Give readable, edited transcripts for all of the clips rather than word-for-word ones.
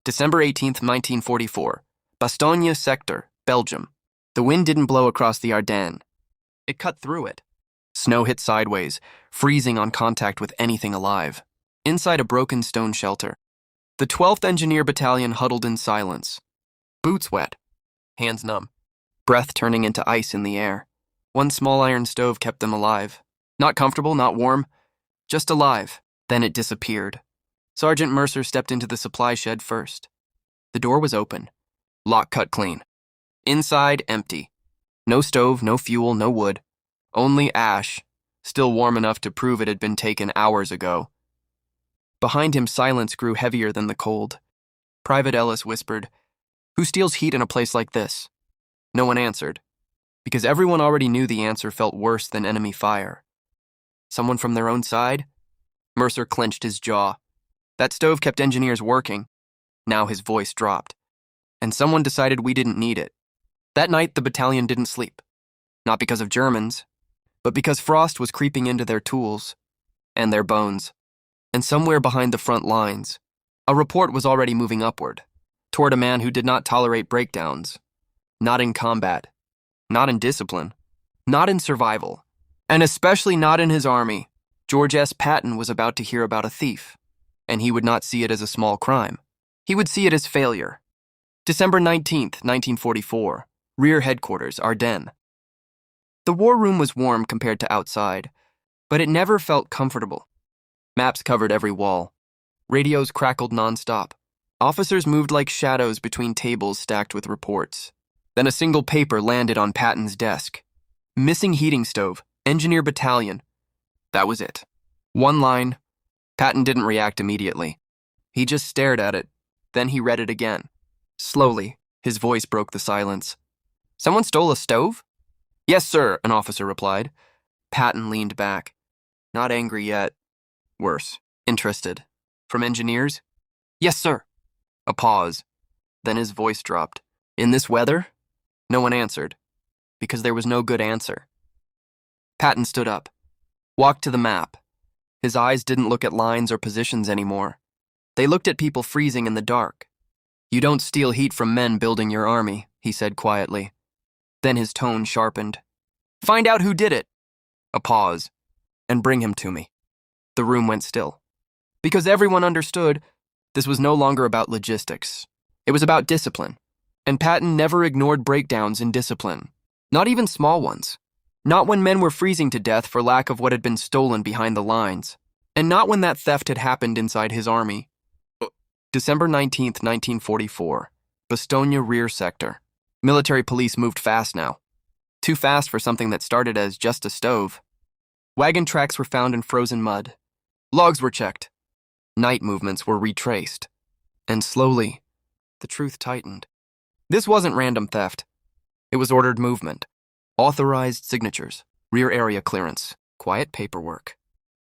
December 18th, 1944. Bastogne sector, Belgium. The wind didn't blow across the Ardennes. It cut through it. Snow hit sideways, freezing on contact with anything alive. Inside a broken stone shelter, the 12th Engineer Battalion huddled in silence. Boots wet, hands numb, breath turning into ice in the air. One small iron stove kept them alive. Not comfortable, not warm, just alive. Then it disappeared. Sergeant Mercer stepped into the supply shed first. The door was open, lock cut clean. Inside, empty. No stove, no fuel, no wood. Only ash, still warm enough to prove it had been taken hours ago. Behind him, silence grew heavier than the cold. Private Ellis whispered, "Who steals heat in a place like this?" No one answered, because everyone already knew the answer felt worse than enemy fire. Someone from their own side? Mercer clenched his jaw. That stove kept engineers working. Now his voice dropped. And someone decided we didn't need it. That night, the battalion didn't sleep. Not because of Germans, but because frost was creeping into their tools and their bones. And somewhere behind the front lines, a report was already moving upward, toward a man who did not tolerate breakdowns. Not in combat, not in discipline, not in survival, and especially not in his army. George S. Patton was about to hear about a thief, and he would not see it as a small crime. He would see it as failure. December 19th, 1944, Rear Headquarters, Ardennes. The war room was warm compared to outside, but it never felt comfortable. Maps covered every wall. Radios crackled nonstop. Officers moved like shadows between tables stacked with reports. Then a single paper landed on Patton's desk. Missing heating stove, Engineer Battalion. That was it. One line. Patton didn't react immediately. He just stared at it. Then he read it again. Slowly, his voice broke the silence. "Someone stole a stove?" "Yes, sir," an officer replied. Patton leaned back. Not angry yet. Worse, interested. "From engineers?" "Yes, sir." A pause. Then his voice dropped. "In this weather?" No one answered, because there was no good answer. Patton stood up, walked to the map. His eyes didn't look at lines or positions anymore. They looked at people freezing in the dark. "You don't steal heat from men building your army," he said quietly. Then his tone sharpened. "Find out who did it." A pause. "And bring him to me." The room went still. Because everyone understood this was no longer about logistics. It was about discipline. And Patton never ignored breakdowns in discipline. Not even small ones. Not when men were freezing to death for lack of what had been stolen behind the lines. And not when that theft had happened inside his army. December 19th, 1944. Bastogne Rear Sector. Military police moved fast now. Too fast for something that started as just a stove. Wagon tracks were found in frozen mud. Logs were checked. Night movements were retraced. And slowly, the truth tightened. This wasn't random theft. It was ordered movement. Authorized signatures. Rear area clearance. Quiet paperwork.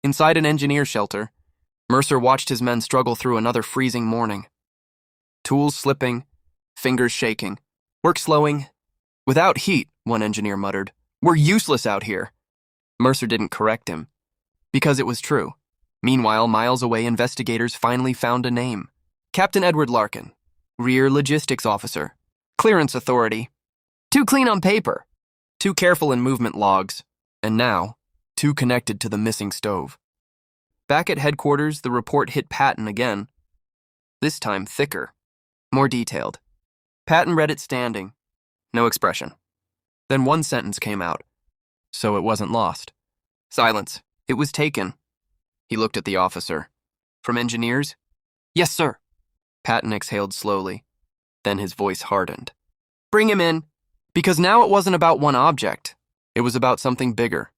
Inside an engineer shelter, Mercer watched his men struggle through another freezing morning. Tools slipping, fingers shaking, work slowing. "Without heat," one engineer muttered, "we're useless out here." Mercer didn't correct him, because it was true. Meanwhile, miles away, investigators finally found a name. Captain Edward Larkin, Rear Logistics Officer, Clearance Authority. Too clean on paper, too careful in movement logs, and now, too connected to the missing stove. Back at headquarters, the report hit Patton again. This time thicker, more detailed. Patton read it standing. No expression. Then one sentence came out. So it wasn't lost. Silence. It was taken. He looked at the officer. "From engineers?" "Yes, sir." Patton exhaled slowly. Then his voice hardened. "Bring him in." Because now it wasn't about one object. It was about something bigger.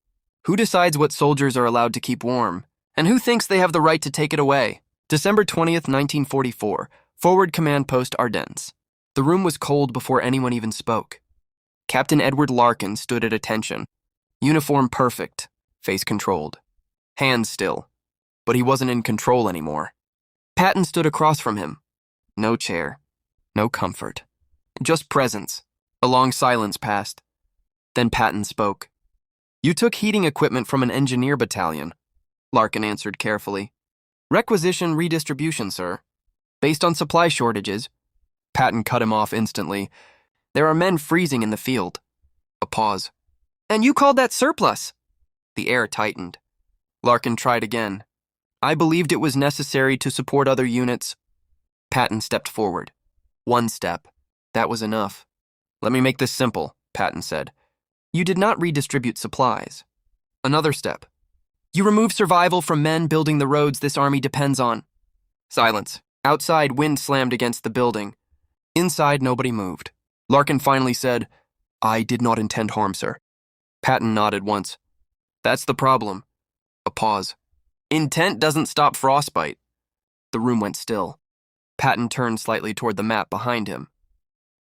Who decides what soldiers are allowed to keep warm? And who thinks they have the right to take it away? December 20th, 1944. Forward Command Post Ardennes. The room was cold before anyone even spoke. Captain Edward Larkin stood at attention. Uniform perfect, face controlled. Hands still. But he wasn't in control anymore. Patton stood across from him. No chair. No comfort. Just presence. A long silence passed. Then Patton spoke. "You took heating equipment from an engineer battalion," Larkin answered carefully. "Requisition redistribution, sir." Based on supply shortages, Patton cut him off instantly. There are men freezing in the field. A pause. And you called that surplus? The air tightened. Larkin tried again. I believed it was necessary to support other units. Patton stepped forward. One step. That was enough. Let me make this simple, Patton said. You did not redistribute supplies. Another step. You removed survival from men building the roads this army depends on. Silence. Outside, wind slammed against the building. Inside, nobody moved. Larkin finally said, I did not intend harm, sir. Patton nodded once. That's the problem. A pause. Intent doesn't stop frostbite. The room went still. Patton turned slightly toward the map behind him.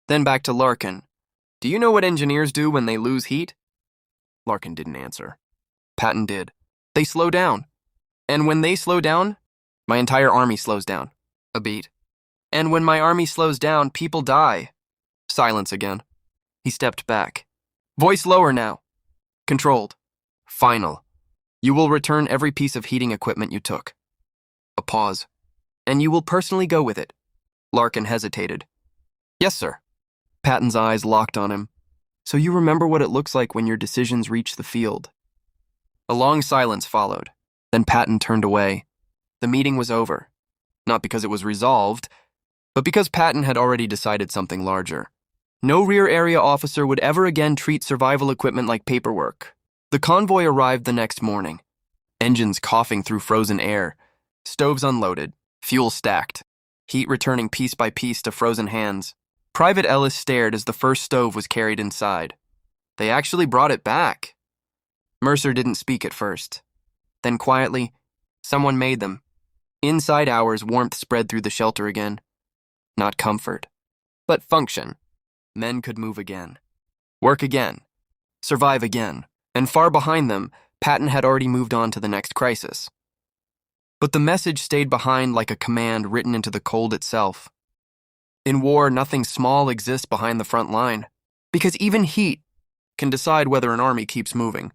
Then back to Larkin. Do you know what engineers do when they lose heat? Larkin didn't answer. Patton did. They slow down. And when they slow down, my entire army slows down. A beat. And when my army slows down, people die. Silence again. He stepped back. Voice lower now. Controlled. Final. You will return every piece of heating equipment you took. A pause. And you will personally go with it. Larkin hesitated. Yes, sir. Patton's eyes locked on him. So you remember what it looks like when your decisions reach the field. A long silence followed. Then Patton turned away. The meeting was over. Not because it was resolved, but because Patton had already decided something larger. No rear area officer would ever again treat survival equipment like paperwork. The convoy arrived the next morning. Engines coughing through frozen air. Stoves unloaded. Fuel stacked. Heat returning piece by piece to frozen hands. Private Ellis stared as the first stove was carried inside. They actually brought it back. Mercer didn't speak at first. Then quietly, someone made them. Inside hours, warmth spread through the shelter again. Not comfort, but function. Men could move again. Work again. Survive again. And far behind them, Patton had already moved on to the next crisis. But the message stayed behind like a command written into the cold itself. In war, nothing small exists behind the front line, because even heat can decide whether an army keeps moving.